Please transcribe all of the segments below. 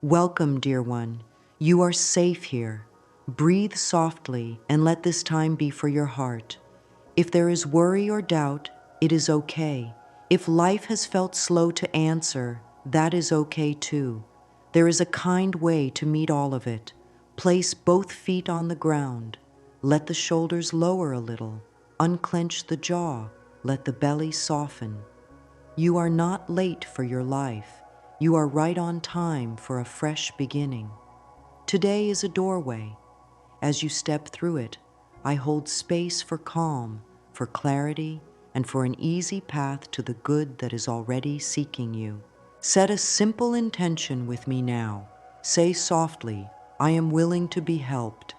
Welcome, dear one. You are safe here. Breathe softly and let this time be for your heart. If there is worry or doubt, it is okay. If life has felt slow to answer, that is okay too. There is a kind way to meet all of it. Place both feet on the ground. Let the shoulders lower a little. Unclench the jaw. Let the belly soften. You are not late for your life. You are right on time for a fresh beginning. Today is a doorway. As you step through it, I hold space for calm, for clarity, and for an easy path to the good that is already seeking you. Set a simple intention with me now. Say softly, I am willing to be helped.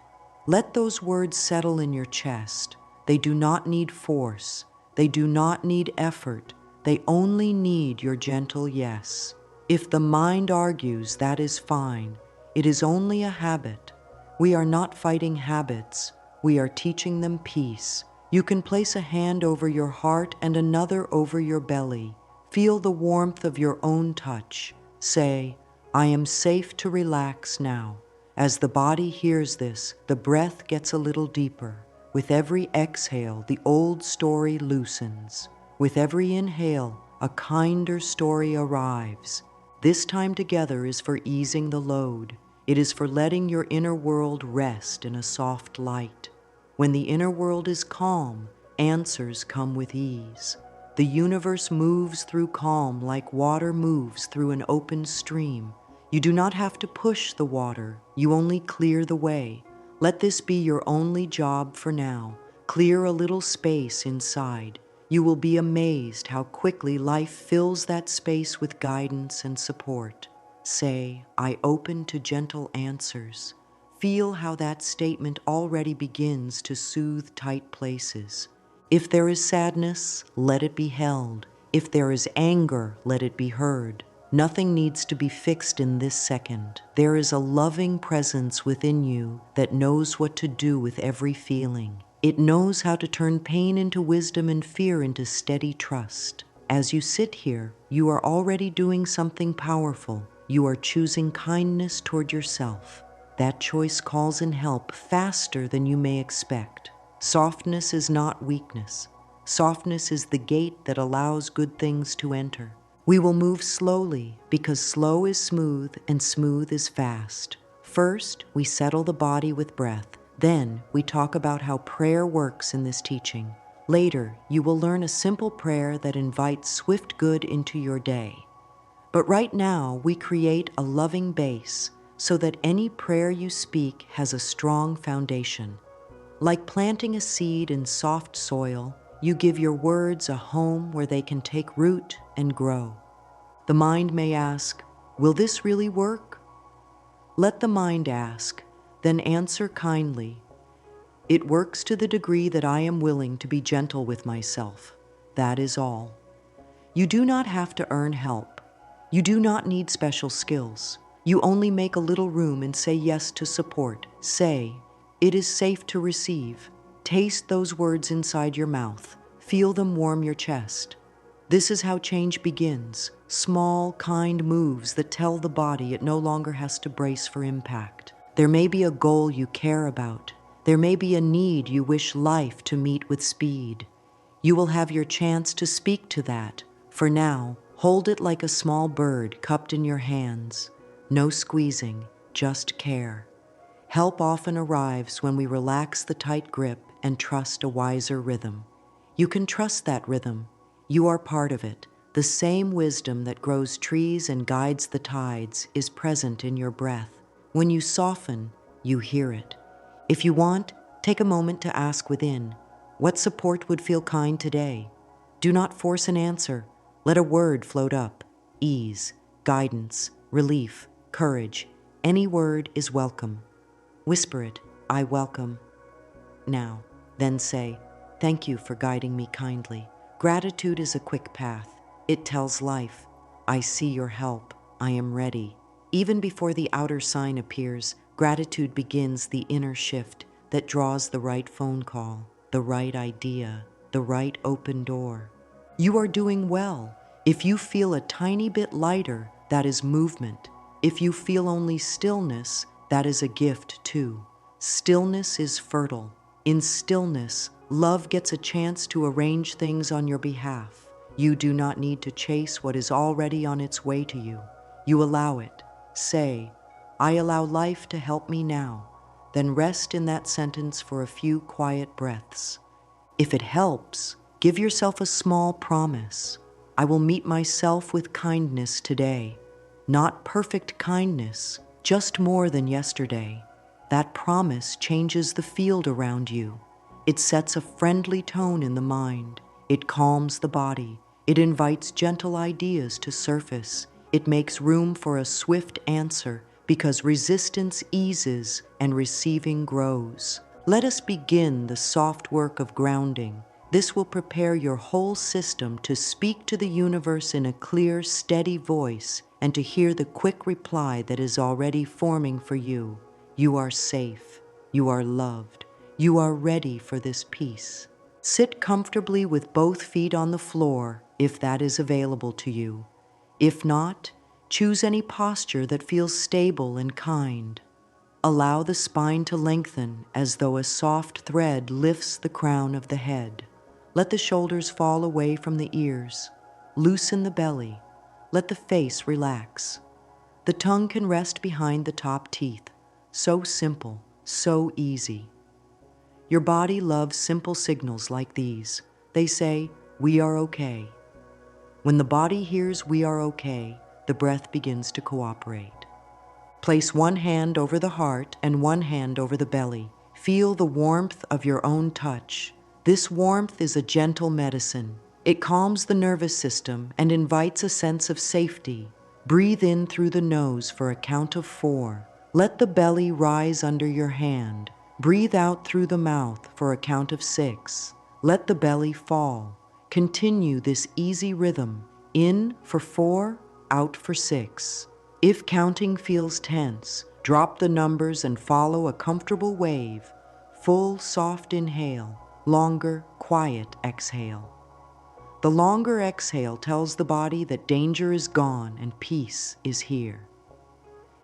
Let those words settle in your chest. They do not need force. They do not need effort. They only need your gentle yes. If the mind argues, that is fine. It is only a habit. We are not fighting habits. We are teaching them peace. You can place a hand over your heart and another over your belly. Feel the warmth of your own touch. Say, I am safe to relax now. As the body hears this, the breath gets a little deeper. With every exhale, the old story loosens. With every inhale, a kinder story arrives. This time together is for easing the load. It is for letting your inner world rest in a soft light. When the inner world is calm, answers come with ease. The universe moves through calm like water moves through an open stream. You do not have to push the water, you only clear the way. Let this be your only job for now. Clear a little space inside. You will be amazed how quickly life fills that space with guidance and support. Say, I open to gentle answers. Feel how that statement already begins to soothe tight places. If there is sadness, let it be held. If there is anger, let it be heard. Nothing needs to be fixed in this second. There is a loving presence within you that knows what to do with every feeling. It knows how to turn pain into wisdom and fear into steady trust. As you sit here, you are already doing something powerful. You are choosing kindness toward yourself. That choice calls in help faster than you may expect. Softness is not weakness. Softness is the gate that allows good things to enter. We will move slowly because slow is smooth and smooth is fast. First, we settle the body with breath. Then, we talk about how prayer works in this teaching. Later, you will learn a simple prayer that invites swift good into your day. But right now, we create a loving base so that any prayer you speak has a strong foundation. Like planting a seed in soft soil, you give your words a home where they can take root and grow. The mind may ask, will this really work? Let the mind ask, then answer kindly. It works to the degree that I am willing to be gentle with myself. That is all. You do not have to earn help. You do not need special skills. You only make a little room and say yes to support. Say, it is safe to receive. Taste those words inside your mouth. Feel them warm your chest. This is how change begins. Small, kind moves that tell the body it no longer has to brace for impact. There may be a goal you care about. There may be a need you wish life to meet with speed. You will have your chance to speak to that. For now, hold it like a small bird cupped in your hands. No squeezing, just care. Help often arrives when we relax the tight grip and trust a wiser rhythm. You can trust that rhythm. You are part of it. The same wisdom that grows trees and guides the tides is present in your breath. When you soften, you hear it. If you want, take a moment to ask within, what support would feel kind today? Do not force an answer. Let a word float up. Ease, guidance, relief, courage. Any word is welcome. Whisper it, I welcome. Now, then say, thank you for guiding me kindly. Gratitude is a quick path. It tells life, I see your help, I am ready. Even before the outer sign appears, gratitude begins the inner shift that draws the right phone call, the right idea, the right open door. You are doing well. If you feel a tiny bit lighter, that is movement. If you feel only stillness, that is a gift too. Stillness is fertile. In stillness, love gets a chance to arrange things on your behalf. You do not need to chase what is already on its way to you. You allow it. Say, "I allow life to help me now." Then rest in that sentence for a few quiet breaths. If it helps, give yourself a small promise. I will meet myself with kindness today. Not perfect kindness, just more than yesterday. That promise changes the field around you. It sets a friendly tone in the mind. It calms the body. It invites gentle ideas to surface. It makes room for a swift answer because resistance eases and receiving grows. Let us begin the soft work of grounding. This will prepare your whole system to speak to the universe in a clear, steady voice and to hear the quick reply that is already forming for you. You are safe. You are loved. You are ready for this peace. Sit comfortably with both feet on the floor if that is available to you. If not, choose any posture that feels stable and kind. Allow the spine to lengthen as though a soft thread lifts the crown of the head. Let the shoulders fall away from the ears. Loosen the belly. Let the face relax. The tongue can rest behind the top teeth. So simple, so easy. Your body loves simple signals like these. They say, "We are okay." When the body hears "we are okay," the breath begins to cooperate. Place one hand over the heart and one hand over the belly. Feel the warmth of your own touch. This warmth is a gentle medicine. It calms the nervous system and invites a sense of safety. Breathe in through the nose for a count of 4. Let the belly rise under your hand. Breathe out through the mouth for a count of 6. Let the belly fall. Continue this easy rhythm. In for 4, out for 6. If counting feels tense, drop the numbers and follow a comfortable wave. Full, soft inhale, longer, quiet exhale. The longer exhale tells the body that danger is gone and peace is here.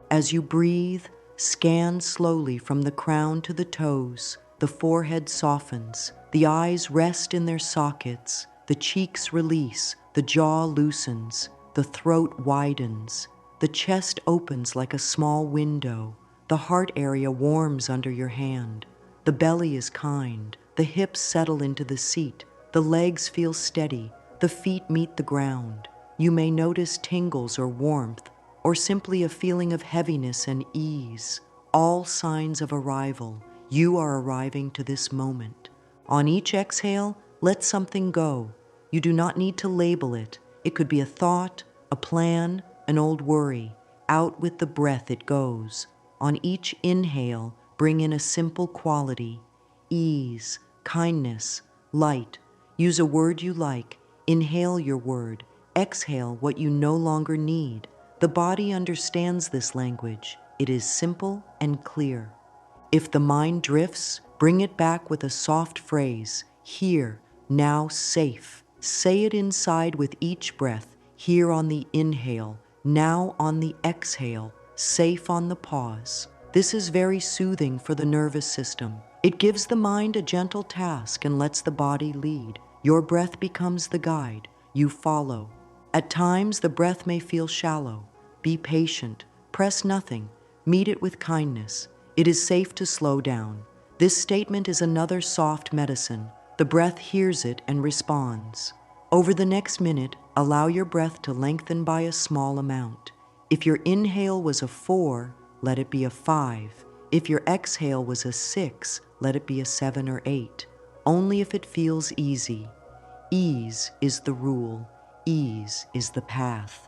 As you breathe, scan slowly from the crown to the toes. The forehead softens, the eyes rest in their sockets, the cheeks release, the jaw loosens, the throat widens. The chest opens like a small window. The heart area warms under your hand. The belly is kind. The hips settle into the seat. The legs feel steady. The feet meet the ground. You may notice tingles or warmth, or simply a feeling of heaviness and ease. All signs of arrival. You are arriving to this moment. On each exhale, let something go. You do not need to label it. It could be a thought, a plan, an old worry. Out with the breath it goes. On each inhale, bring in a simple quality. Ease, kindness, light. Use a word you like. Inhale your word. Exhale what you no longer need. The body understands this language. It is simple and clear. If the mind drifts, bring it back with a soft phrase. Here, now, safe. Say it inside with each breath. Here on the inhale, now on the exhale, safe on the pause. This is very soothing for the nervous system. It gives the mind a gentle task and lets the body lead. Your breath becomes the guide. You follow. At times, the breath may feel shallow. Be patient. Press nothing. Meet it with kindness. It is safe to slow down. This statement is another soft medicine. The breath hears it and responds. Over the next minute, allow your breath to lengthen by a small amount. If your inhale was a 4, let it be a 5. If your exhale was a 6, let it be a 7 or 8. Only if it feels easy. Ease is the rule. Ease is the path.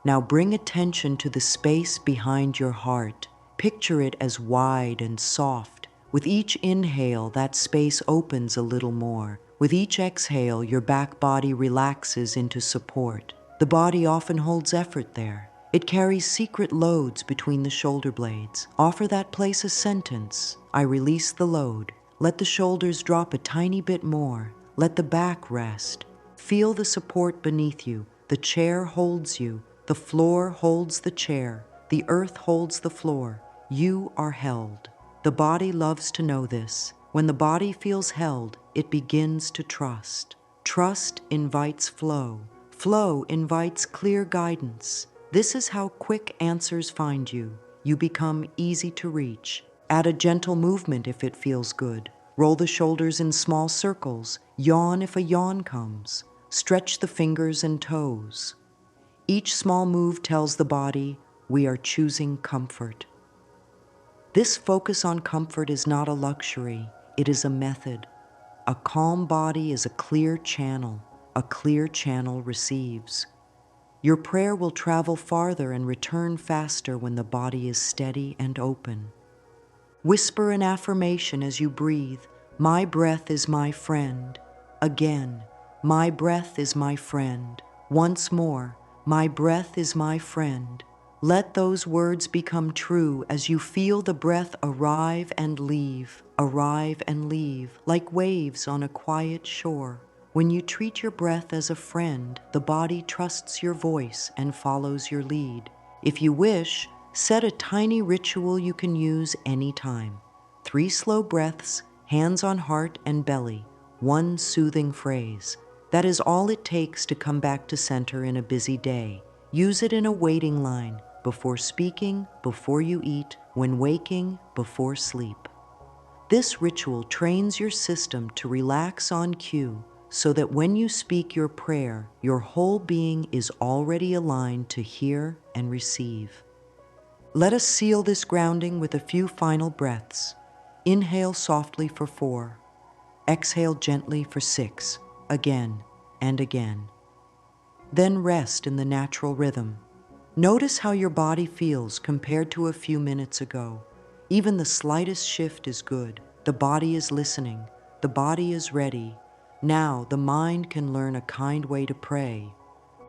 Now bring attention to the space behind your heart. Picture it as wide and soft. With each inhale, that space opens a little more. With each exhale, your back body relaxes into support. The body often holds effort there. It carries secret loads between the shoulder blades. Offer that place a sentence. I release the load. Let the shoulders drop a tiny bit more. Let the back rest. Feel the support beneath you. The chair holds you. The floor holds the chair. The earth holds the floor. You are held. The body loves to know this. When the body feels held, it begins to trust. Trust invites flow. Flow invites clear guidance. This is how quick answers find you. You become easy to reach. Add a gentle movement if it feels good. Roll the shoulders in small circles. Yawn if a yawn comes. Stretch the fingers and toes. Each small move tells the body, we are choosing comfort. This focus on comfort is not a luxury, it is a method. A calm body is a clear channel. A clear channel receives. Your prayer will travel farther and return faster when the body is steady and open. Whisper an affirmation as you breathe. My breath is my friend. Again, my breath is my friend. Once more, my breath is my friend. Let those words become true as you feel the breath arrive and leave, like waves on a quiet shore. When you treat your breath as a friend, the body trusts your voice and follows your lead. If you wish, set a tiny ritual you can use anytime. 3 slow breaths, hands on heart and belly, 1 soothing phrase. That is all it takes to come back to center in a busy day. Use it in a waiting line, before speaking, before you eat, when waking, before sleep. This ritual trains your system to relax on cue so that when you speak your prayer, your whole being is already aligned to hear and receive. Let us seal this grounding with a few final breaths. Inhale softly for 4. Exhale gently for 6, again and again. Then rest in the natural rhythm. Notice how your body feels compared to a few minutes ago. Even the slightest shift is good. The body is listening. The body is ready. Now the mind can learn a kind way to pray.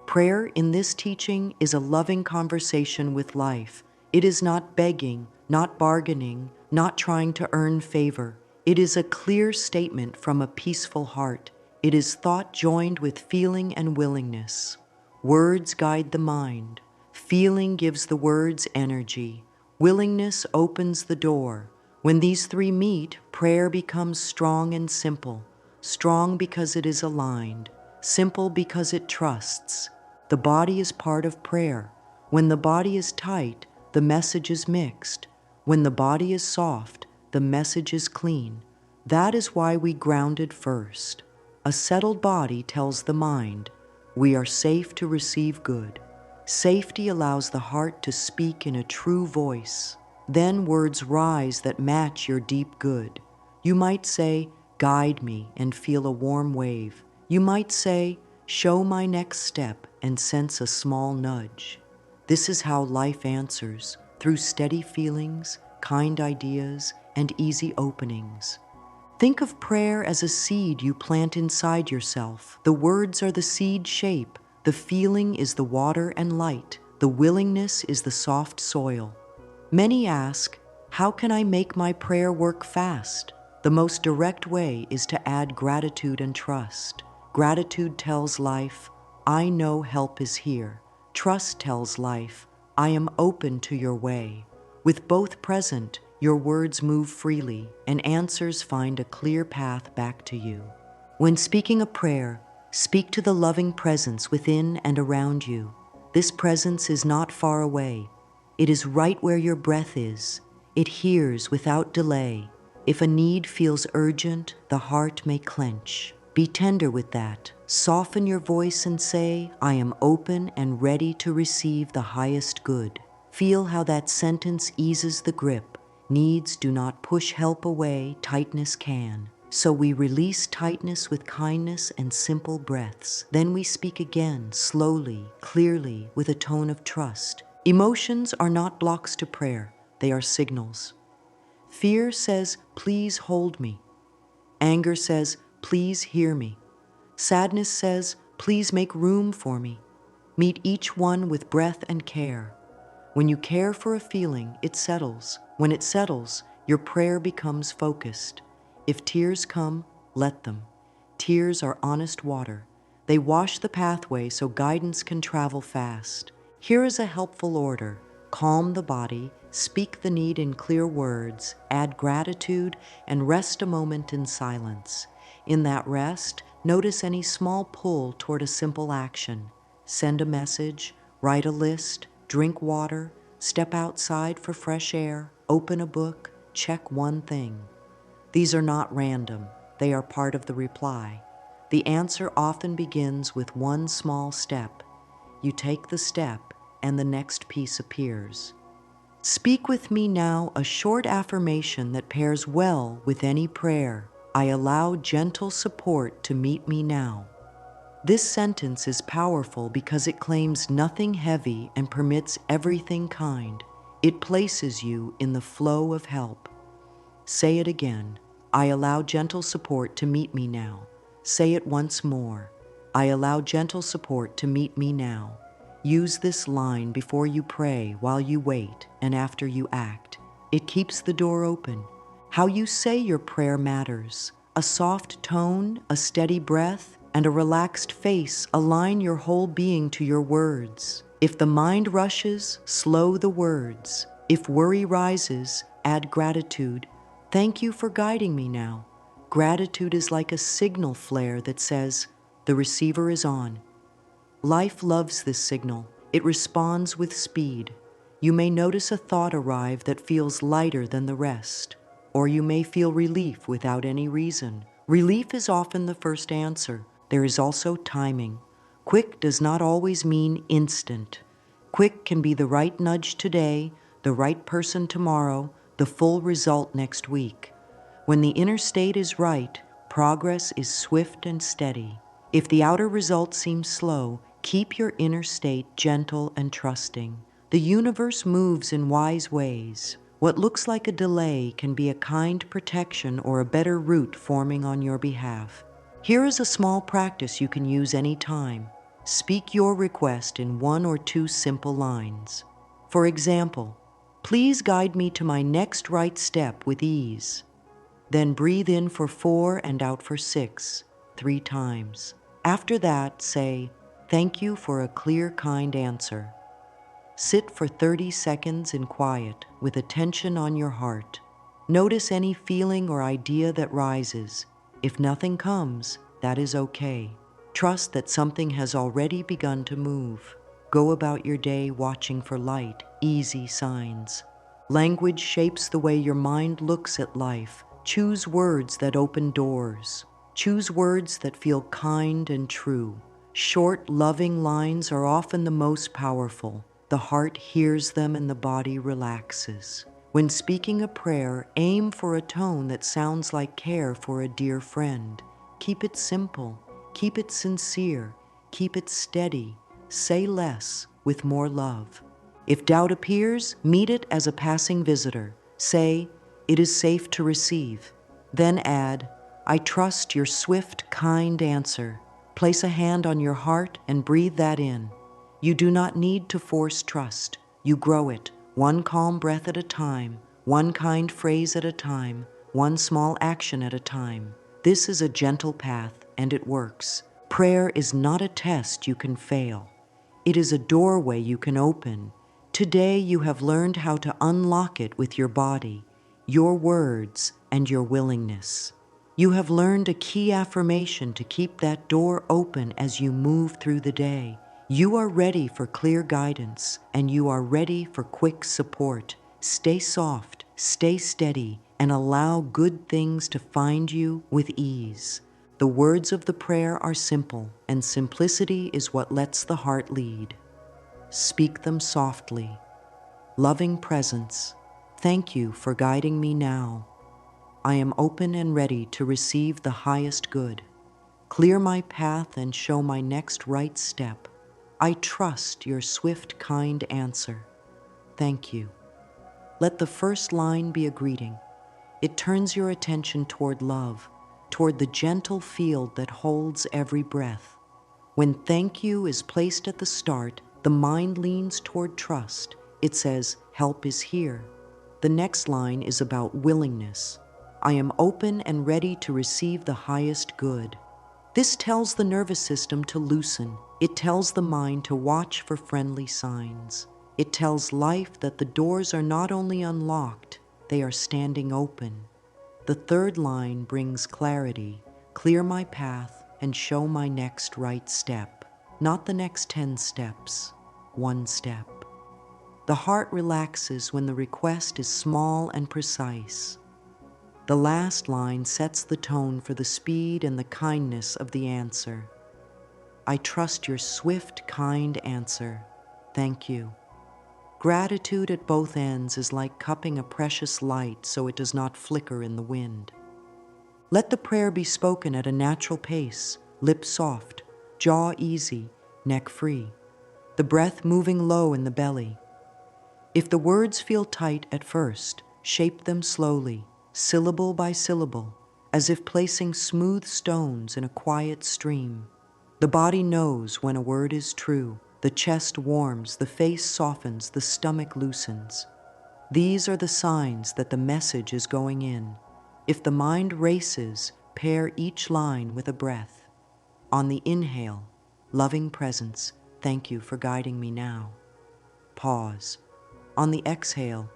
Prayer in this teaching is a loving conversation with life. It is not begging, not bargaining, not trying to earn favor. It is a clear statement from a peaceful heart. It is thought joined with feeling and willingness. Words guide the mind. Feeling gives the words energy. Willingness opens the door. When these 3 meet, prayer becomes strong and simple. Strong because it is aligned. Simple because it trusts. The body is part of prayer. When the body is tight, the message is mixed. When the body is soft, the message is clean. That is why we grounded first. A settled body tells the mind, we are safe to receive good. Safety allows the heart to speak in a true voice. Then words rise that match your deep good. You might say, guide me, and feel a warm wave. You might say, show my next step, and sense a small nudge. This is how life answers, through steady feelings, kind ideas, and easy openings. Think of prayer as a seed you plant inside yourself. The words are the seed shape. The feeling is the water and light. The willingness is the soft soil. Many ask, how can I make my prayer work fast? The most direct way is to add gratitude and trust. Gratitude tells life, I know help is here. Trust tells life, I am open to your way. With both present, your words move freely, and answers find a clear path back to you. When speaking a prayer, speak to the loving presence within and around you. This presence is not far away. It is right where your breath is. It hears without delay. If a need feels urgent, the heart may clench. Be tender with that. Soften your voice and say, I am open and ready to receive the highest good. Feel how that sentence eases the grip. Needs do not push help away, tightness can. So we release tightness with kindness and simple breaths. Then we speak again, slowly, clearly, with a tone of trust. Emotions are not blocks to prayer, they are signals. Fear says, please hold me. Anger says, please hear me. Sadness says, please make room for me. Meet each one with breath and care. When you care for a feeling, it settles. When it settles, your prayer becomes focused. If tears come, let them. Tears are honest water. They wash the pathway so guidance can travel fast. Here is a helpful order. Calm the body, speak the need in clear words, add gratitude, and rest a moment in silence. In that rest, notice any small pull toward a simple action. Send a message, write a list, drink water, step outside for fresh air, open a book, check one thing. These are not random. They are part of the reply. The answer often begins with one small step. You take the step, and the next piece appears. Speak with me now a short affirmation that pairs well with any prayer. I allow gentle support to meet me now. This sentence is powerful because it claims nothing heavy and permits everything kind. It places you in the flow of help. Say it again. I allow gentle support to meet me now. Say it once more. I allow gentle support to meet me now. Use this line before you pray, while you wait, and after you act. It keeps the door open. How you say your prayer matters. A soft tone, a steady breath, and a relaxed face align your whole being to your words. If the mind rushes, slow the words. If worry rises, add gratitude. Thank you for guiding me now. Gratitude is like a signal flare that says, the receiver is on. Life loves this signal. It responds with speed. You may notice a thought arrive that feels lighter than the rest, or you may feel relief without any reason. Relief is often the first answer. There is also timing. Quick does not always mean instant. Quick can be the right nudge today, the right person tomorrow, the full result next week. When the inner state is right, progress is swift and steady. If the outer result seems slow, keep your inner state gentle and trusting. The universe moves in wise ways. What looks like a delay can be a kind protection or a better route forming on your behalf. Here is a small practice you can use anytime. Speak your request in 1 or 2 simple lines. For example, please guide me to my next right step with ease. Then breathe in for 4 and out for 6, 3 times. After that, say, thank you for a clear, kind answer. Sit for 30 seconds in quiet with attention on your heart. Notice any feeling or idea that rises. If nothing comes, that is okay. Trust that something has already begun to move. Go about your day watching for light, easy signs. Language shapes the way your mind looks at life. Choose words that open doors. Choose words that feel kind and true. Short, loving lines are often the most powerful. The heart hears them and the body relaxes. When speaking a prayer, aim for a tone that sounds like care for a dear friend. Keep it simple. Keep it sincere. Keep it steady. Say less with more love. If doubt appears, meet it as a passing visitor. Say, it is safe to receive. Then add, I trust your swift, kind answer. Place a hand on your heart and breathe that in. You do not need to force trust. You grow it, one calm breath at a time, one kind phrase at a time, one small action at a time. This is a gentle path, and it works. Prayer is not a test you can fail. It is a doorway you can open. Today you have learned how to unlock it with your body, your words, and your willingness. You have learned a key affirmation to keep that door open as you move through the day. You are ready for clear guidance, and you are ready for quick support. Stay soft, stay steady, and allow good things to find you with ease. The words of the prayer are simple, and simplicity is what lets the heart lead. Speak them softly. Loving presence, thank you for guiding me now. I am open and ready to receive the highest good. Clear my path and show my next right step. I trust your swift, kind answer. Thank you. Let the first line be a greeting. It turns your attention toward love, toward the gentle field that holds every breath. When thank you is placed at the start, the mind leans toward trust. It says, help is here. The next line is about willingness. I am open and ready to receive the highest good. This tells the nervous system to loosen. It tells the mind to watch for friendly signs. It tells life that the doors are not only unlocked, they are standing open. The third line brings clarity. Clear my path and show my next right step. Not the next 10 steps, one step. The heart relaxes when the request is small and precise. The last line sets the tone for the speed and the kindness of the answer. I trust your swift, kind answer. Thank you. Gratitude at both ends is like cupping a precious light so it does not flicker in the wind. Let the prayer be spoken at a natural pace, lips soft, jaw easy, neck free, the breath moving low in the belly. If the words feel tight at first, shape them slowly, syllable by syllable, as if placing smooth stones in a quiet stream. The body knows when a word is true. The chest warms, the face softens, the stomach loosens. These are the signs that the message is going in. If the mind races, pair each line with a breath. On the inhale, loving presence, thank you for guiding me now. Pause. On the exhale,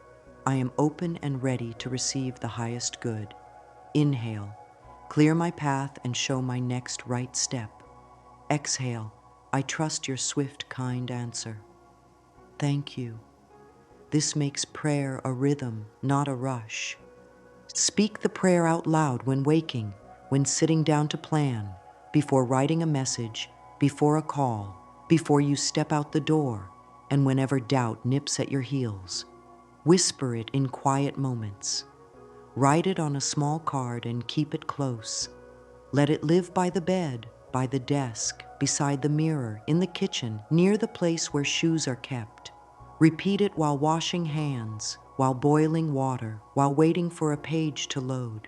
I am open and ready to receive the highest good. Inhale, clear my path and show my next right step. Exhale, I trust your swift, kind answer. Thank you. This makes prayer a rhythm, not a rush. Speak the prayer out loud when waking, when sitting down to plan, before writing a message, before a call, before you step out the door, and whenever doubt nips at your heels. Whisper it in quiet moments. Write it on a small card and keep it close. Let it live by the bed, by the desk, beside the mirror, in the kitchen, near the place where shoes are kept. Repeat it while washing hands, while boiling water, while waiting for a page to load.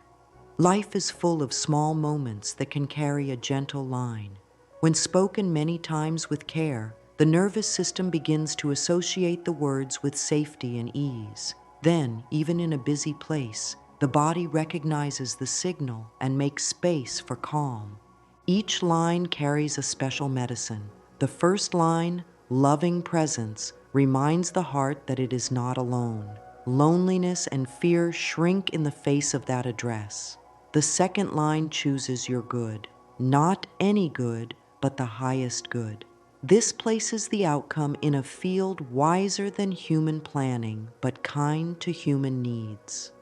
Life is full of small moments that can carry a gentle line. When spoken many times with care, the nervous system begins to associate the words with safety and ease. Then, even in a busy place, the body recognizes the signal and makes space for calm. Each line carries a special medicine. The first line, loving presence, reminds the heart that it is not alone. Loneliness and fear shrink in the face of that address. The second line chooses your good. Not any good, but the highest good. This places the outcome in a field wiser than human planning, but kind to human needs.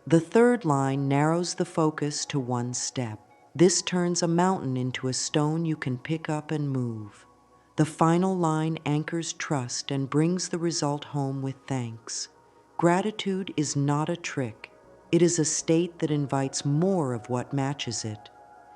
The third line narrows the focus to one step. This turns a mountain into a stone you can pick up and move. The final line anchors trust and brings the result home with thanks. Gratitude is not a trick. It is a state that invites more of what matches it.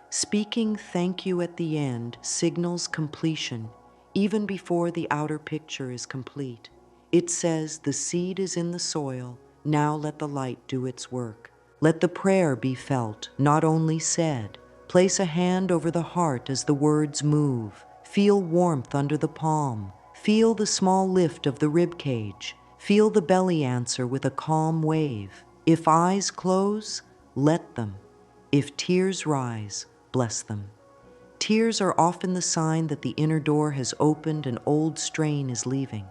Speaking thank you at the end signals completion, even before the outer picture is complete. It says the seed is in the soil, now let the light do its work. Let the prayer be felt, not only said. Place a hand over the heart as the words move. Feel warmth under the palm. Feel the small lift of the rib cage. Feel the belly answer with a calm wave. If eyes close, let them. If tears rise, bless them. Tears are often the sign that the inner door has opened and old strain is leaving.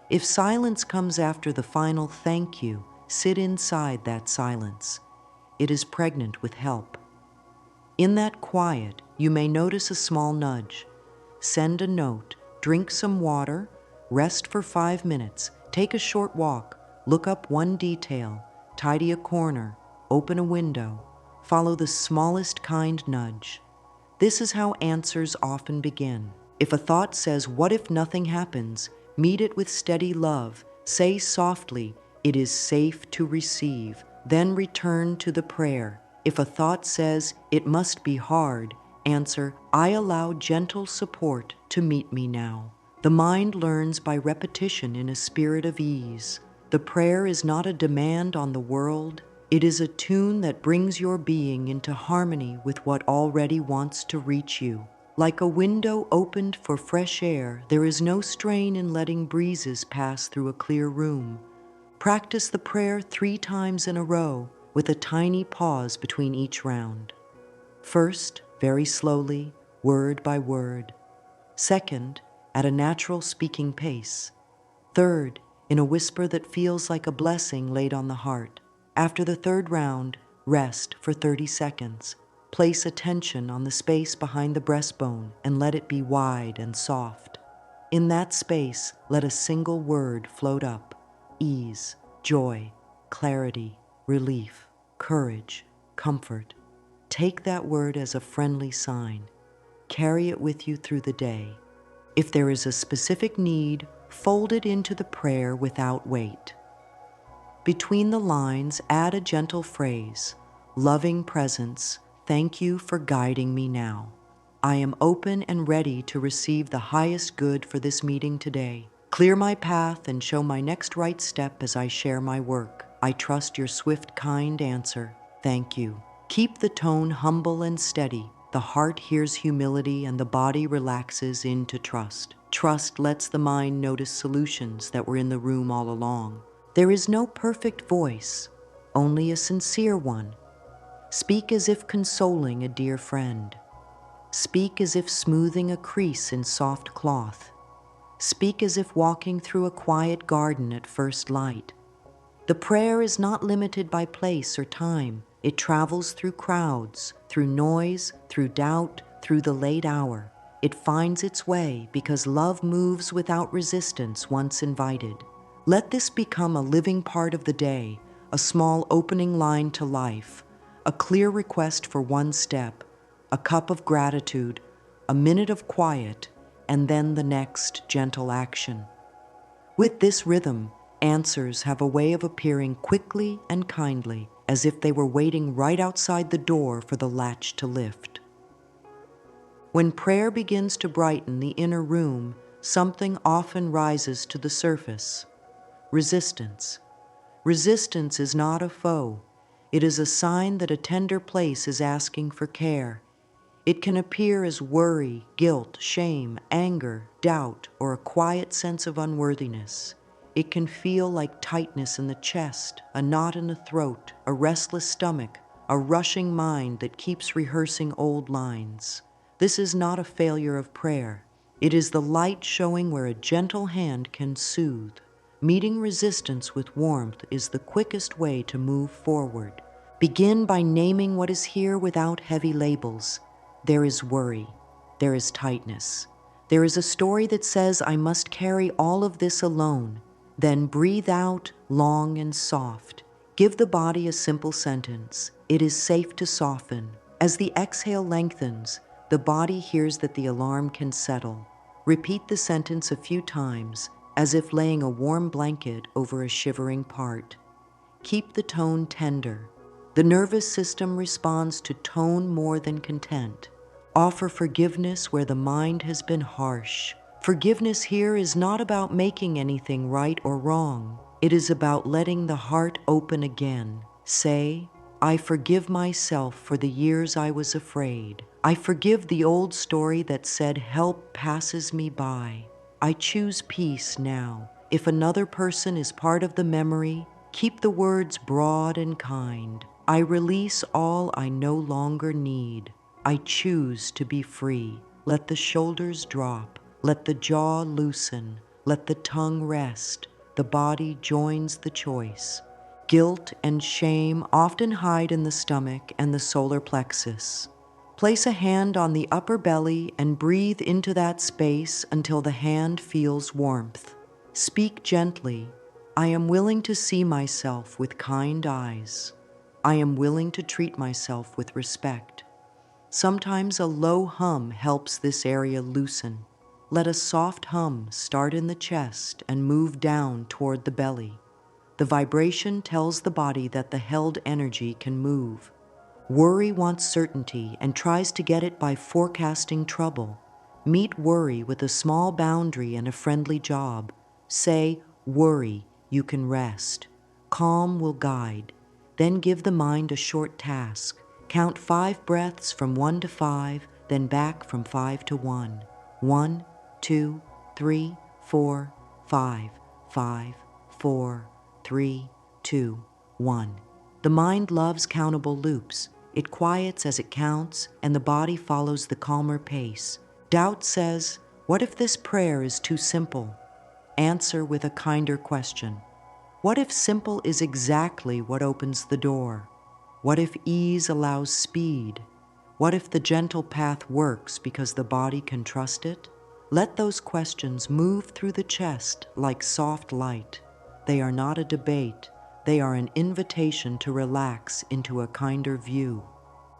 If silence comes after the final thank you, sit inside that silence. It is pregnant with help. In that quiet, you may notice a small nudge. Send a note, drink some water, rest for 5 minutes, take a short walk, look up one detail, tidy a corner, open a window, follow the smallest kind nudge. This is how answers often begin. If a thought says, "What if nothing happens?" meet it with steady love. Say softly, "It is safe to receive." Then return to the prayer. If a thought says, "It must be hard," answer, "I allow gentle support to meet me now." The mind learns by repetition in a spirit of ease. The prayer is not a demand on the world. It is a tune that brings your being into harmony with what already wants to reach you. Like a window opened for fresh air, there is no strain in letting breezes pass through a clear room. Practice the prayer 3 times in a row, with a tiny pause between each round. First, very slowly, word by word. Second, at a natural speaking pace. Third, in a whisper that feels like a blessing laid on the heart. After the third round, rest for 30 seconds. Place attention on the space behind the breastbone and let it be wide and soft. In that space, let a single word float up: ease, joy, clarity, relief, courage, comfort. Take that word as a friendly sign. Carry it with you through the day. If there is a specific need, fold it into the prayer without weight. Between the lines, add a gentle phrase: loving presence, thank you for guiding me now. I am open and ready to receive the highest good for this meeting today. Clear my path and show my next right step as I share my work. I trust your swift, kind answer. Thank you. Keep the tone humble and steady. The heart hears humility and the body relaxes into trust. Trust lets the mind notice solutions that were in the room all along. There is no perfect voice, only a sincere one. Speak as if consoling a dear friend. Speak as if smoothing a crease in soft cloth. Speak as if walking through a quiet garden at first light. The prayer is not limited by place or time. It travels through crowds, through noise, through doubt, through the late hour. It finds its way because love moves without resistance once invited. Let this become a living part of the day, a small opening line to life, a clear request for one step, a cup of gratitude, a minute of quiet, and then the next gentle action. With this rhythm, answers have a way of appearing quickly and kindly, as if they were waiting right outside the door for the latch to lift. When prayer begins to brighten the inner room, something often rises to the surface: resistance. Resistance is not a foe. It is a sign that a tender place is asking for care. It can appear as worry, guilt, shame, anger, doubt, or a quiet sense of unworthiness. It can feel like tightness in the chest, a knot in the throat, a restless stomach, a rushing mind that keeps rehearsing old lines. This is not a failure of prayer. It is the light showing where a gentle hand can soothe. Meeting resistance with warmth is the quickest way to move forward. Begin by naming what is here without heavy labels. There is worry. There is tightness. There is a story that says I must carry all of this alone. Then breathe out long and soft. Give the body a simple sentence: it is safe to soften. As the exhale lengthens, the body hears that the alarm can settle. Repeat the sentence a few times, as if laying a warm blanket over a shivering part. Keep the tone tender. The nervous system responds to tone more than content. Offer forgiveness where the mind has been harsh. Forgiveness here is not about making anything right or wrong. It is about letting the heart open again. Say, I forgive myself for the years I was afraid. I forgive the old story that said help passes me by. I choose peace now. If another person is part of the memory, keep the words broad and kind. I release all I no longer need. I choose to be free. Let the shoulders drop. Let the jaw loosen. Let the tongue rest. The body joins the choice. Guilt and shame often hide in the stomach and the solar plexus. Place a hand on the upper belly and breathe into that space until the hand feels warmth. Speak gently. I am willing to see myself with kind eyes. I am willing to treat myself with respect. Sometimes a low hum helps this area loosen. Let a soft hum start in the chest and move down toward the belly. The vibration tells the body that the held energy can move. Worry wants certainty and tries to get it by forecasting trouble. Meet worry with a small boundary and a friendly job. Say, worry, you can rest. Calm will guide. Then give the mind a short task. Count 5 breaths from 1 to 5, then back from 5 to 1. 1, 2, 3, 4, 5, 5, 4, 3, 2, 1. The mind loves countable loops. It quiets as it counts, and the body follows the calmer pace. Doubt says, what if this prayer is too simple? Answer with a kinder question. What if simple is exactly what opens the door? What if ease allows speed? What if the gentle path works because the body can trust it? Let those questions move through the chest like soft light. They are not a debate. They are an invitation to relax into a kinder view.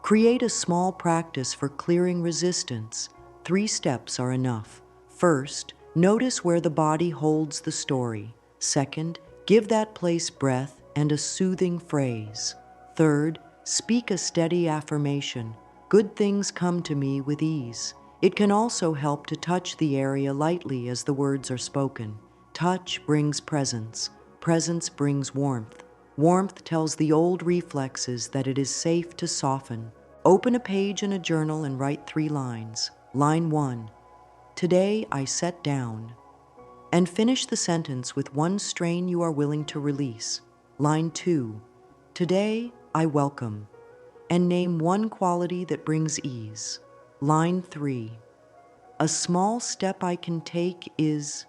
Create a small practice for clearing resistance. 3 steps are enough. First, notice where the body holds the story. Second, give that place breath and a soothing phrase. Third, speak a steady affirmation. Good things come to me with ease. It can also help to touch the area lightly as the words are spoken. Touch brings presence. Presence brings warmth. Warmth tells the old reflexes that it is safe to soften. Open a page in a journal and write 3 lines. Line 1, today I set down. And finish the sentence with one strain you are willing to release. Line 2, today I welcome. And name one quality that brings ease. Line 3, a small step I can take is,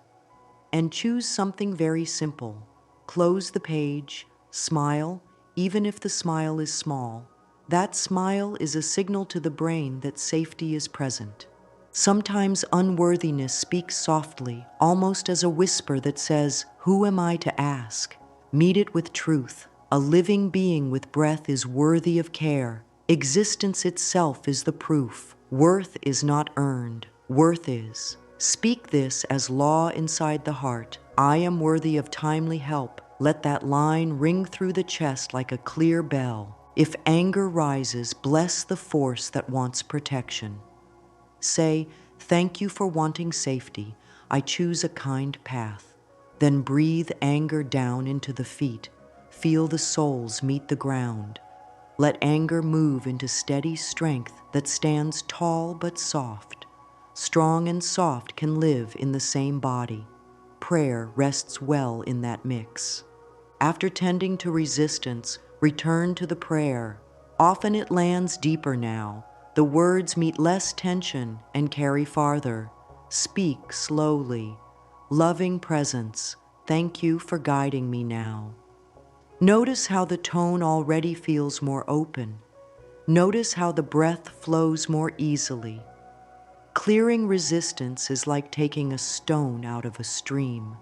and choose something very simple. Close the page, smile, even if the smile is small. That smile is a signal to the brain that safety is present. Sometimes unworthiness speaks softly, almost as a whisper that says, "Who am I to ask?" Meet it with truth. A living being with breath is worthy of care. Existence itself is the proof. Worth is not earned. Worth is. Speak this as law inside the heart. I am worthy of timely help. Let that line ring through the chest like a clear bell. If anger rises, bless the force that wants protection. Say, thank you for wanting safety. I choose a kind path. Then breathe anger down into the feet. Feel the soles meet the ground. Let anger move into steady strength that stands tall but soft. Strong and soft can live in the same body. Prayer rests well in that mix. After tending to resistance, return to the prayer. Often it lands deeper now. The words meet less tension and carry farther. Speak slowly. Loving presence, thank you for guiding me now. Notice how the tone already feels more open. Notice how the breath flows more easily. Clearing resistance is like taking a stone out of a stream.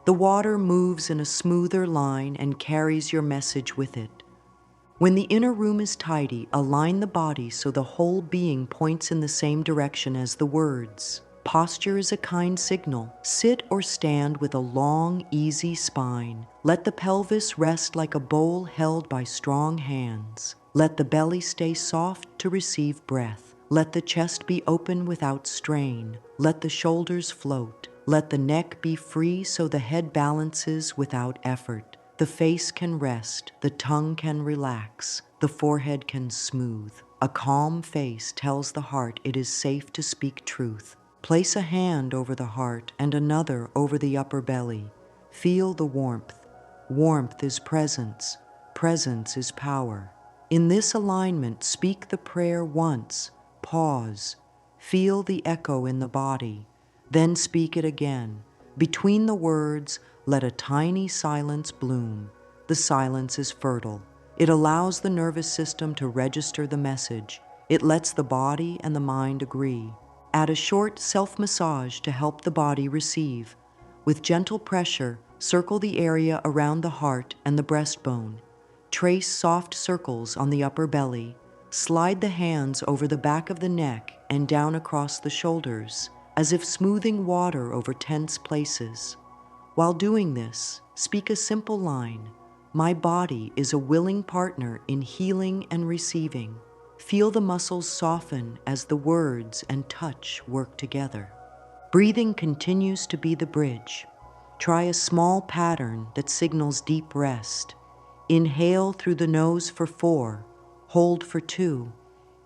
The water moves in a smoother line and carries your message with it. When the inner room is tidy, align the body so the whole being points in the same direction as the words. Posture is a kind signal. Sit or stand with a long, easy spine. Let the pelvis rest like a bowl held by strong hands. Let the belly stay soft to receive breath. Let the chest be open without strain. Let the shoulders float. Let the neck be free so the head balances without effort. The face can rest, the tongue can relax, the forehead can smooth. A calm face tells the heart it is safe to speak truth. Place a hand over the heart and another over the upper belly. Feel the warmth. Warmth is presence. Presence is power. In this alignment, speak the prayer once. Pause. Feel the echo in the body. Then speak it again. Between the words, let a tiny silence bloom. The silence is fertile. It allows the nervous system to register the message. It lets the body and the mind agree. Add a short self-massage to help the body receive. With gentle pressure, circle the area around the heart and the breastbone. Trace soft circles on the upper belly. Slide the hands over the back of the neck and down across the shoulders, as if smoothing water over tense places. While doing this, speak a simple line. My body is a willing partner in healing and receiving. Feel the muscles soften as the words and touch work together. Breathing continues to be the bridge. Try a small pattern that signals deep rest. Inhale through the nose for 4, hold for 2,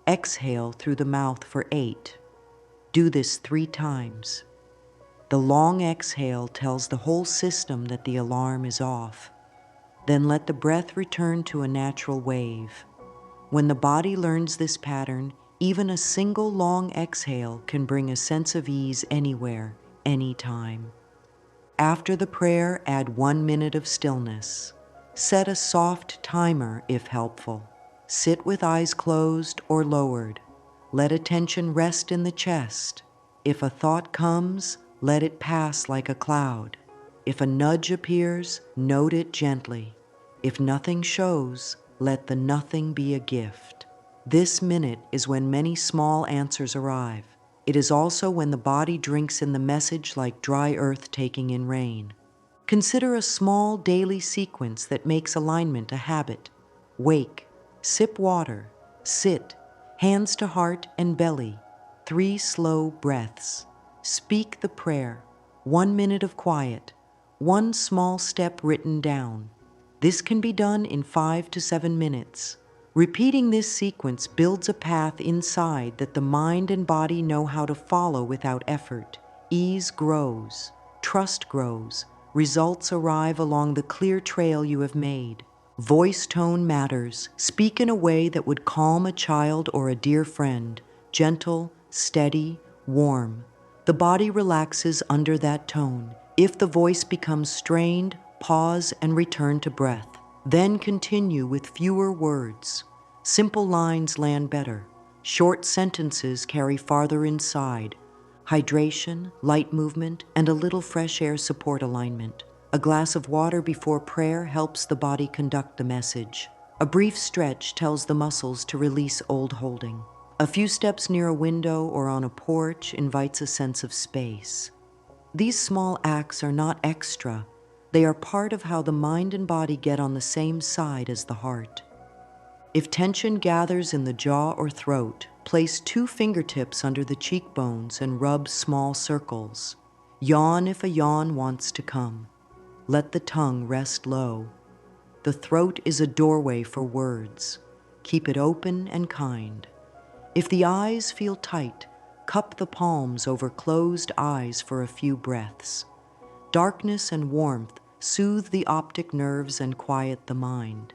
exhale through the mouth for 8. Do this 3 times. The long exhale tells the whole system that the alarm is off. Then let the breath return to a natural wave. When the body learns this pattern, even a single long exhale can bring a sense of ease anywhere, anytime. After the prayer, add 1 minute of stillness. Set a soft timer if helpful. Sit with eyes closed or lowered. Let attention rest in the chest. If a thought comes, let it pass like a cloud. If a nudge appears, note it gently. If nothing shows, let the nothing be a gift. This minute is when many small answers arrive. It is also when the body drinks in the message like dry earth taking in rain. Consider a small daily sequence that makes alignment a habit. Wake, sip water, sit, hands to heart and belly, 3 slow breaths. Speak the prayer, 1 minute of quiet, 1 small step written down. This can be done in 5 to 7 minutes. Repeating this sequence builds a path inside that the mind and body know how to follow without effort. Ease grows, trust grows, results arrive along the clear trail you have made. Voice tone matters. Speak in a way that would calm a child or a dear friend, gentle, steady, warm. The body relaxes under that tone. If the voice becomes strained, pause and return to breath. Then continue with fewer words. Simple lines land better. Short sentences carry farther inside. Hydration, light movement, and a little fresh air support alignment. A glass of water before prayer helps the body conduct the message. A brief stretch tells the muscles to release old holding. A few steps near a window or on a porch invites a sense of space. These small acts are not extra. They are part of how the mind and body get on the same side as the heart. If tension gathers in the jaw or throat, place 2 fingertips under the cheekbones and rub small circles. Yawn if a yawn wants to come. Let the tongue rest low. The throat is a doorway for words. Keep it open and kind. If the eyes feel tight, cup the palms over closed eyes for a few breaths. Darkness and warmth soothe the optic nerves and quiet the mind.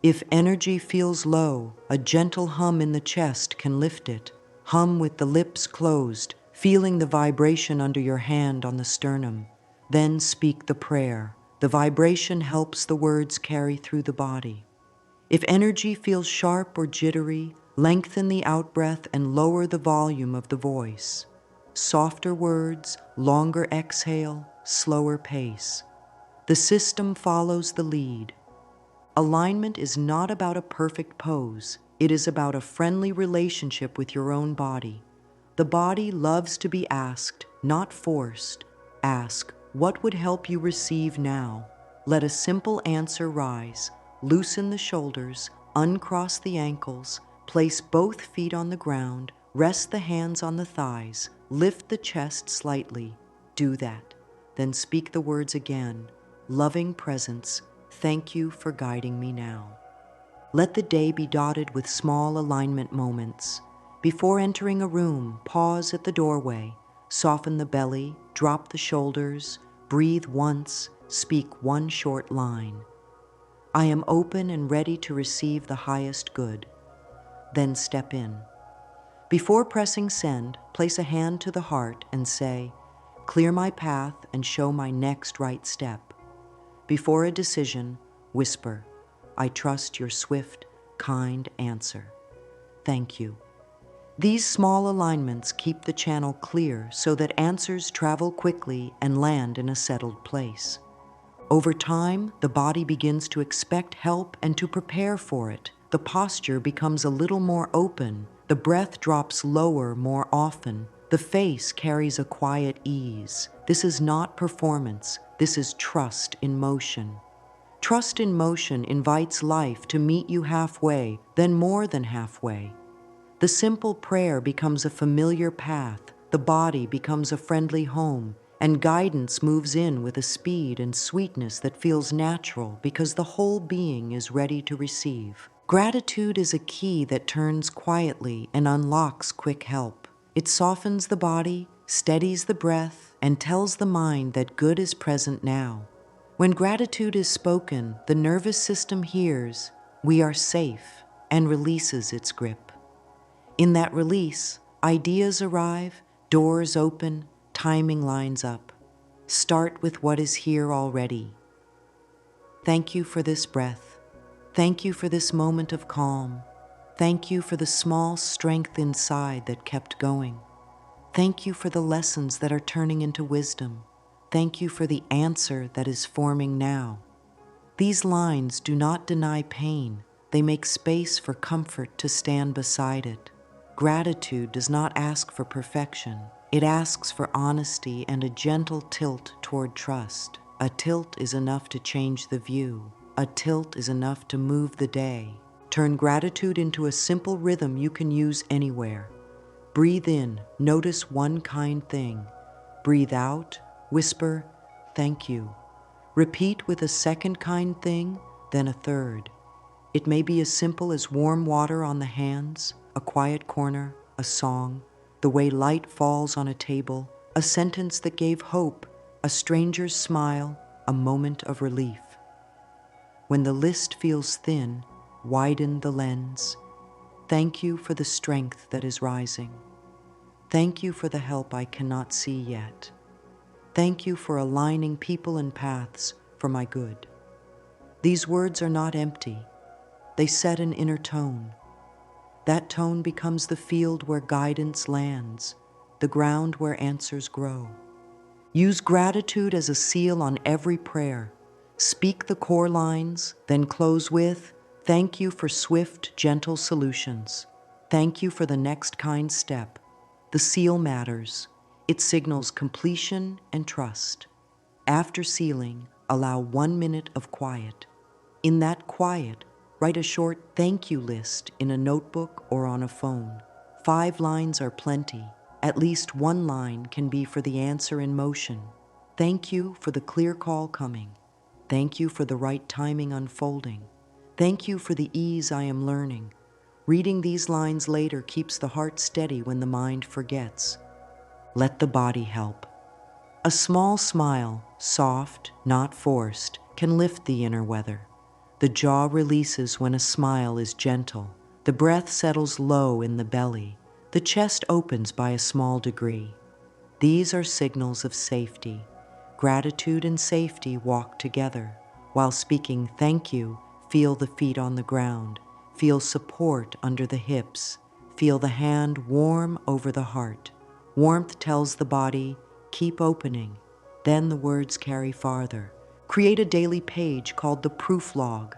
If energy feels low, a gentle hum in the chest can lift it. Hum with the lips closed, feeling the vibration under your hand on the sternum. Then speak the prayer. The vibration helps the words carry through the body. If energy feels sharp or jittery, lengthen the out-breath and lower the volume of the voice. Softer words, longer exhale, slower pace. The system follows the lead. Alignment is not about a perfect pose. It is about a friendly relationship with your own body. The body loves to be asked, not forced. Ask, what would help you receive now? Let a simple answer rise. Loosen the shoulders, uncross the ankles, place both feet on the ground, rest the hands on the thighs, lift the chest slightly. Do that. Then speak the words again. Loving presence, thank you for guiding me now. Let the day be dotted with small alignment moments. Before entering a room, pause at the doorway, soften the belly, drop the shoulders, breathe once, speak 1 short line. I am open and ready to receive the highest good. Then step in. Before pressing send, place a hand to the heart and say, clear my path and show my next right step. Before a decision, whisper, I trust your swift, kind answer. Thank you. These small alignments keep the channel clear so that answers travel quickly and land in a settled place. Over time, the body begins to expect help and to prepare for it. The posture becomes a little more open. The breath drops lower more often. The face carries a quiet ease. This is not performance. This is trust in motion. Trust in motion invites life to meet you halfway, then more than halfway. The simple prayer becomes a familiar path, the body becomes a friendly home, and guidance moves in with a speed and sweetness that feels natural because the whole being is ready to receive. Gratitude is a key that turns quietly and unlocks quick help. It softens the body, steadies the breath, and tells the mind that good is present now. When gratitude is spoken, the nervous system hears, we are safe, and releases its grip. In that release, ideas arrive, doors open, timing lines up. Start with what is here already. Thank you for this breath. Thank you for this moment of calm. Thank you for the small strength inside that kept going. Thank you for the lessons that are turning into wisdom. Thank you for the answer that is forming now. These lines do not deny pain. They make space for comfort to stand beside it. Gratitude does not ask for perfection. It asks for honesty and a gentle tilt toward trust. A tilt is enough to change the view. A tilt is enough to move the day. Turn gratitude into a simple rhythm you can use anywhere. Breathe in, notice one kind thing. Breathe out, whisper, thank you. Repeat with a second kind thing, then a third. It may be as simple as warm water on the hands, a quiet corner, a song, the way light falls on a table, a sentence that gave hope, a stranger's smile, a moment of relief. When the list feels thin, widen the lens. Thank you for the strength that is rising. Thank you for the help I cannot see yet. Thank you for aligning people and paths for my good. These words are not empty. They set an inner tone. That tone becomes the field where guidance lands, the ground where answers grow. Use gratitude as a seal on every prayer. Speak the core lines, then close with, thank you for swift, gentle solutions. Thank you for the next kind step. The seal matters. It signals completion and trust. After sealing, allow 1 minute of quiet. In that quiet, write a short thank you list in a notebook or on a phone. 5 lines are plenty. At least 1 line can be for the answer in motion. Thank you for the clear call coming. Thank you for the right timing unfolding. Thank you for the ease I am learning. Reading these lines later keeps the heart steady when the mind forgets. Let the body help. A small smile, soft, not forced, can lift the inner weather. The jaw releases when a smile is gentle. The breath settles low in the belly. The chest opens by a small degree. These are signals of safety. Gratitude and safety walk together. While speaking thank you, feel the feet on the ground. Feel support under the hips. Feel the hand warm over the heart. Warmth tells the body, keep opening. Then the words carry farther. Create a daily page called the proof log.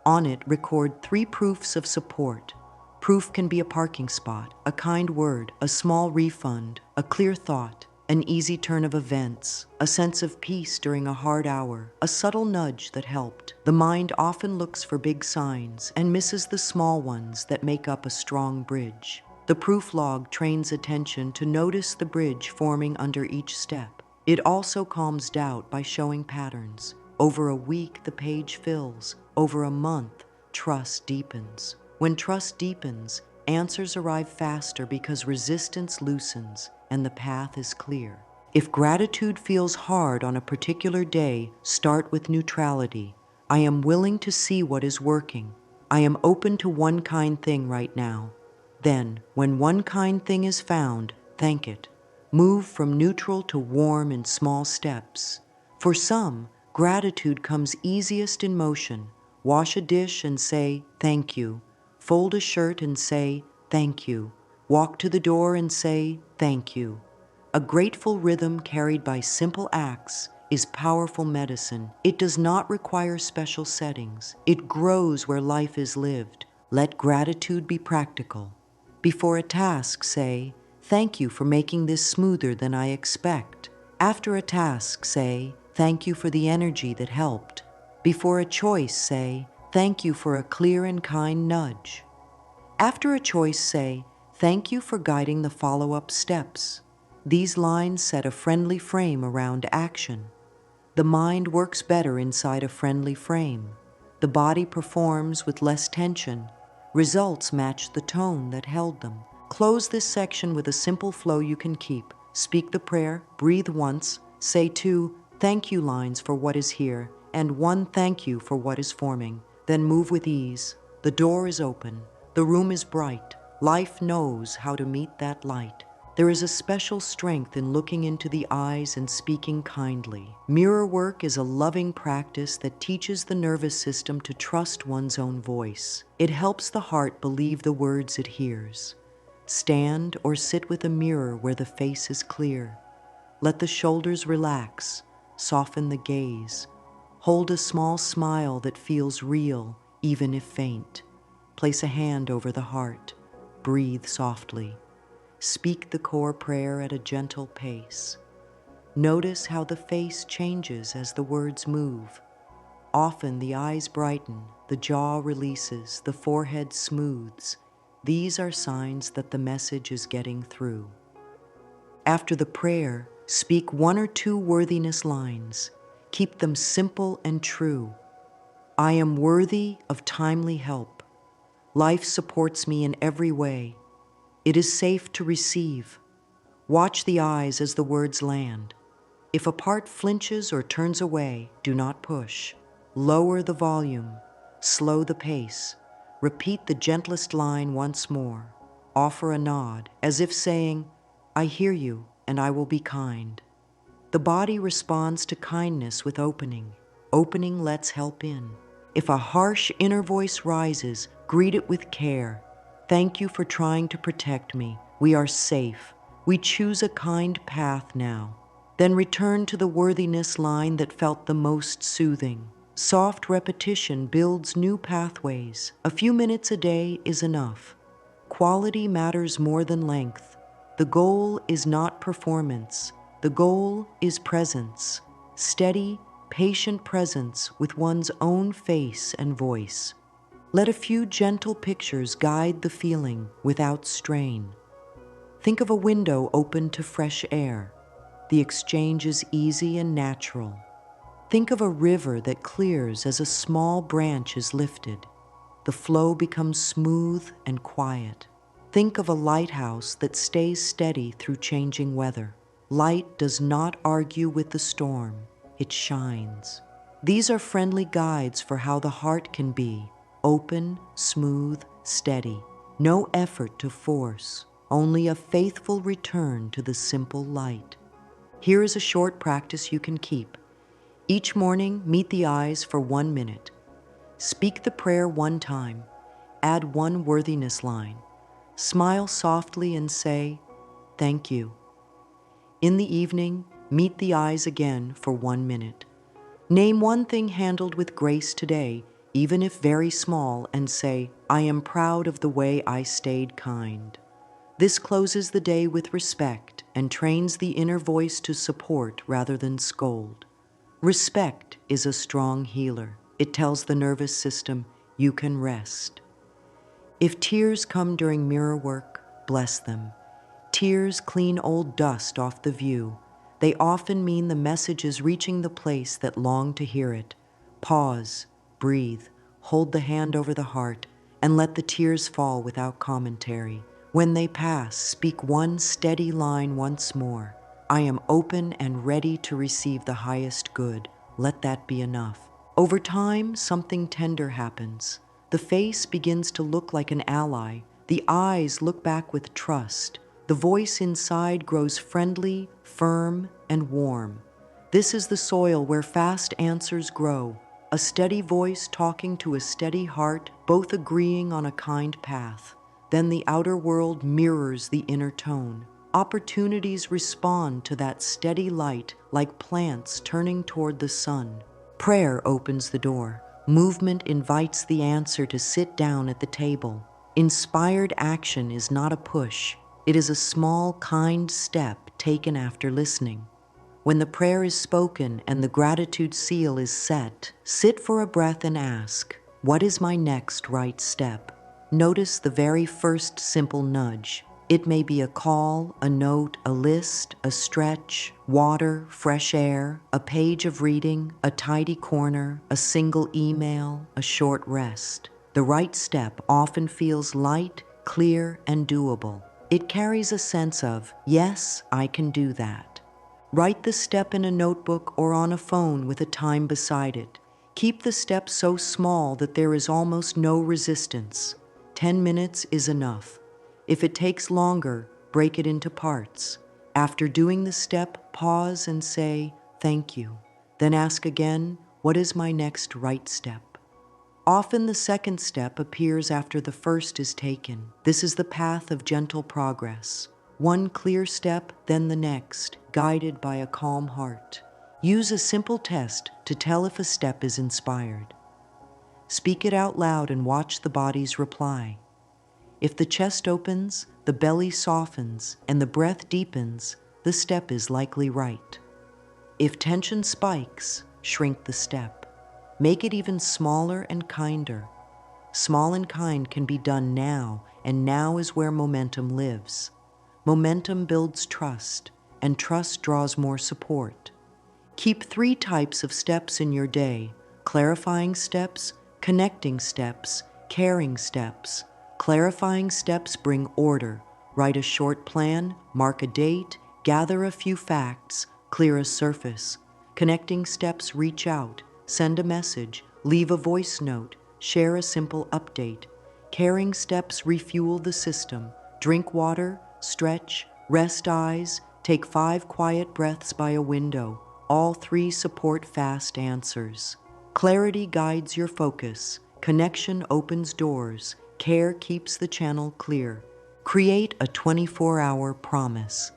On it, record 3 proofs of support. Proof can be a parking spot, a kind word, a small refund, a clear thought, an easy turn of events, a sense of peace during a hard hour, a subtle nudge that helped. The mind often looks for big signs and misses the small ones that make up a strong bridge. The proof log trains attention to notice the bridge forming under each step. It also calms doubt by showing patterns. Over a week, the page fills. Over a month, trust deepens. When trust deepens, answers arrive faster because resistance loosens and the path is clear. If gratitude feels hard on a particular day, start with neutrality. I am willing to see what is working. I am open to one kind thing right now. Then, when one kind thing is found, thank it. Move from neutral to warm in small steps. For some, gratitude comes easiest in motion. Wash a dish and say, thank you. Fold a shirt and say, thank you. Walk to the door and say, thank you. A grateful rhythm carried by simple acts is powerful medicine. It does not require special settings. It grows where life is lived. Let gratitude be practical. Before a task, say, thank you for making this smoother than I expect. After a task, say, thank you for the energy that helped. Before a choice, say, thank you for a clear and kind nudge. After a choice, say, thank you for guiding the follow-up steps. These lines set a friendly frame around action. The mind works better inside a friendly frame. The body performs with less tension. Results match the tone that held them. Close this section with a simple flow you can keep. Speak the prayer, breathe once, say 2 thank you lines for what is here, and 1 thank you for what is forming. Then move with ease. The door is open. The room is bright. Life knows how to meet that light. There is a special strength in looking into the eyes and speaking kindly. Mirror work is a loving practice that teaches the nervous system to trust one's own voice. It helps the heart believe the words it hears. Stand or sit with a mirror where the face is clear. Let the shoulders relax, soften the gaze. Hold a small smile that feels real, even if faint. Place a hand over the heart. Breathe softly. Speak the core prayer at a gentle pace. Notice how the face changes as the words move. Often the eyes brighten, the jaw releases, the forehead smooths. These are signs that the message is getting through. After the prayer, speak 1 or 2 worthiness lines. Keep them simple and true. I am worthy of timely help. Life supports me in every way. It is safe to receive. Watch the eyes as the words land. If a part flinches or turns away, do not push. Lower the volume. Slow the pace. Repeat the gentlest line once more. Offer a nod, as if saying, I hear you, and I will be kind. The body responds to kindness with opening. Opening lets help in. If a harsh inner voice rises, greet it with care. Thank you for trying to protect me. We are safe. We choose a kind path now. Then return to the worthiness line that felt the most soothing. Soft repetition builds new pathways. A few minutes a day is enough. Quality matters more than length. The goal is not performance. The goal is presence. Steady, patient presence with one's own face and voice. Let a few gentle pictures guide the feeling without strain. Think of a window open to fresh air. The exchange is easy and natural. Think of a river that clears as a small branch is lifted. The flow becomes smooth and quiet. Think of a lighthouse that stays steady through changing weather. Light does not argue with the storm. It shines. These are friendly guides for how the heart can be. Open, smooth, steady. No effort to force, only a faithful return to the simple light. Here is a short practice you can keep. Each morning, meet the eyes for 1 minute. Speak the prayer 1 time. Add 1 worthiness line. Smile softly and say, thank you. In the evening, meet the eyes again for 1 minute. Name 1 thing handled with grace today, even if very small, and say, I am proud of the way I stayed kind. This closes the day with respect and trains the inner voice to support rather than scold. Respect is a strong healer. It tells the nervous system, you can rest. If tears come during mirror work, bless them. Tears clean old dust off the view. They often mean the message is reaching the place that longed to hear it. Pause, breathe, hold the hand over the heart, and let the tears fall without commentary. When they pass, speak 1 steady line once more. I am open and ready to receive the highest good. Let that be enough. Over time, something tender happens. The face begins to look like an ally. The eyes look back with trust. The voice inside grows friendly, firm, and warm. This is the soil where fast answers grow. A steady voice talking to a steady heart, both agreeing on a kind path. Then the outer world mirrors the inner tone. Opportunities respond to that steady light like plants turning toward the sun. Prayer opens the door. Movement invites the answer to sit down at the table. Inspired action is not a push. It is a small, kind step taken after listening. When the prayer is spoken and the gratitude seal is set, sit for a breath and ask, what is my next right step? Notice the very first simple nudge. It may be a call, a note, a list, a stretch, water, fresh air, a page of reading, a tidy corner, a single email, a short rest. The right step often feels light, clear, and doable. It carries a sense of, yes, I can do that. Write the step in a notebook or on a phone with a time beside it. Keep the step so small that there is almost no resistance. 10 minutes is enough. If it takes longer, break it into parts. After doing the step, pause and say, "Thank you." Then ask again, "What is my next right step?" Often the second step appears after the first is taken. This is the path of gentle progress. One clear step, then the next, guided by a calm heart. Use a simple test to tell if a step is inspired. Speak it out loud and watch the body's reply. If the chest opens, the belly softens, and the breath deepens, the step is likely right. If tension spikes, shrink the step. Make it even smaller and kinder. Small and kind can be done now, and now is where momentum lives. Momentum builds trust, and trust draws more support. Keep 3 types of steps in your day: clarifying steps, connecting steps, caring steps. Clarifying steps bring order. Write a short plan, mark a date, gather a few facts, clear a surface. Connecting steps reach out, send a message, leave a voice note, share a simple update. Caring steps refuel the system. Drink water, stretch, rest eyes, take 5 quiet breaths by a window. All 3 support fast answers. Clarity guides your focus. Connection opens doors. Care keeps the channel clear. Create a 24-hour promise.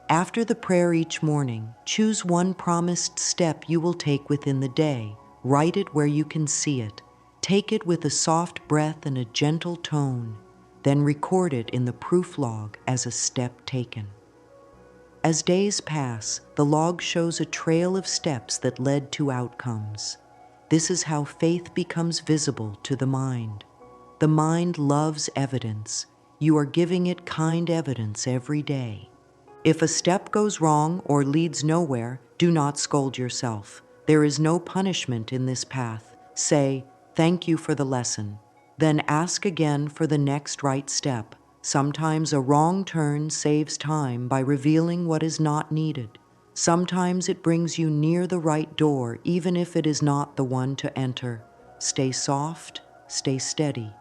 After the prayer each morning, choose one promised step you will take within the day. Write it where you can see it. Take it with a soft breath and a gentle tone. Then record it in the proof log as a step taken. As days pass, the log shows a trail of steps that led to outcomes. This is how faith becomes visible to the mind. The mind loves evidence. You are giving it kind evidence every day. If a step goes wrong or leads nowhere, do not scold yourself. There is no punishment in this path. Say, "Thank you for the lesson." Then ask again for the next right step. Sometimes a wrong turn saves time by revealing what is not needed. Sometimes it brings you near the right door, even if it is not the one to enter. Stay soft, stay steady.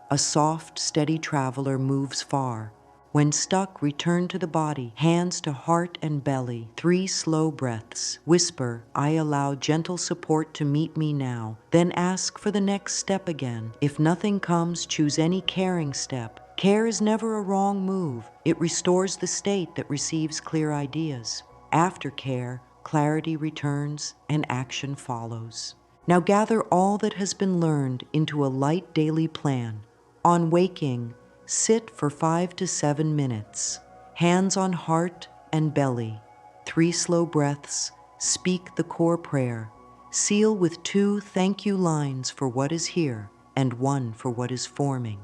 A soft, steady traveler moves far. When stuck, return to the body, hands to heart and belly. 3 slow breaths. Whisper, "I allow gentle support to meet me now." Then ask for the next step again. If nothing comes, choose any caring step. Care is never a wrong move. It restores the state that receives clear ideas. After care, clarity returns and action follows. Now gather all that has been learned into a light daily plan. On waking, sit for 5 to 7 minutes. Hands on heart and belly. 3 slow breaths. Speak the core prayer. Seal with 2 thank you lines for what is here and 1 for what is forming.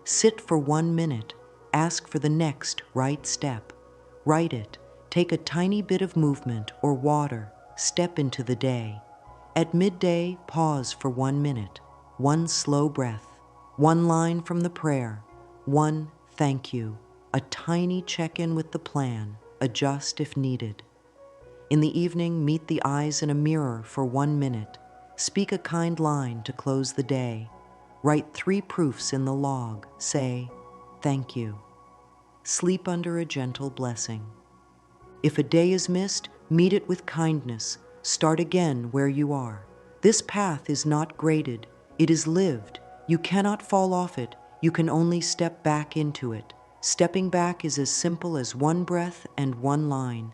Sit for 1 minute. Ask for the next right step. Write it. Take a tiny bit of movement or water. Step into the day. At midday, pause for 1 minute. 1 slow breath. 1 line from the prayer. 1 thank you. A tiny check-in with the plan. Adjust if needed. In the evening, meet the eyes in a mirror for 1 minute. Speak a kind line to close the day. Write 3 proofs in the log. Say, "Thank you." Sleep under a gentle blessing. If a day is missed, meet it with kindness. Start again where you are. This path is not graded. It is lived. You cannot fall off it. You can only step back into it. Stepping back is as simple as 1 breath and 1 line.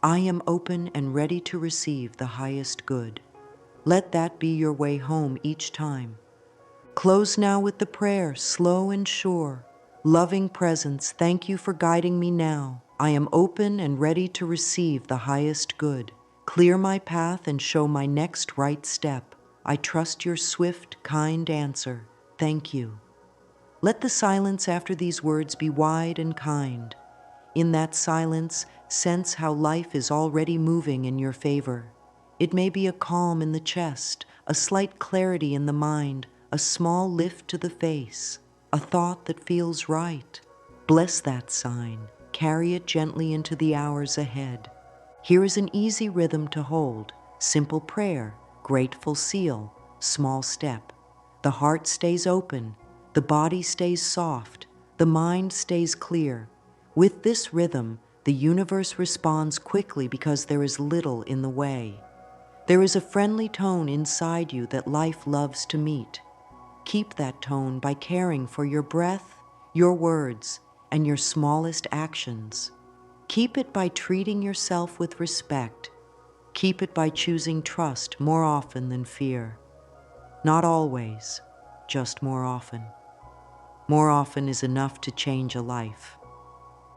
I am open and ready to receive the highest good. Let that be your way home each time. Close now with the prayer, slow and sure. Loving presence, thank you for guiding me now. I am open and ready to receive the highest good. Clear my path and show my next right step. I trust your swift, kind answer. Thank you. Let the silence after these words be wide and kind. In that silence, sense how life is already moving in your favor. It may be a calm in the chest, a slight clarity in the mind, a small lift to the face, a thought that feels right. Bless that sign. Carry it gently into the hours ahead. Here is an easy rhythm to hold. Simple prayer, grateful seal, small step. The heart stays open, the body stays soft, the mind stays clear. With this rhythm, the universe responds quickly because there is little in the way. There is a friendly tone inside you that life loves to meet. Keep that tone by caring for your breath, your words, and your smallest actions. Keep it by treating yourself with respect. Keep it by choosing trust more often than fear. Not always, just more often. More often is enough to change a life.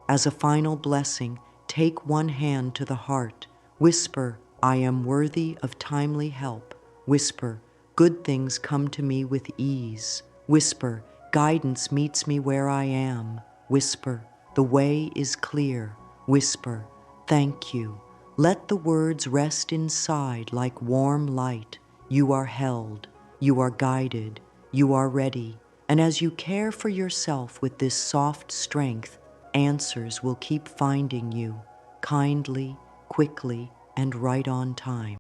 As a final blessing, take one hand to the heart. Whisper, I am worthy of timely help. Whisper, good things come to me with ease. Whisper, guidance meets me where I am. Whisper, the way is clear. Whisper, thank you. Let the words rest inside like warm light. You are held, you are guided, you are ready. And as you care for yourself with this soft strength, answers will keep finding you, kindly, quickly, and right on time.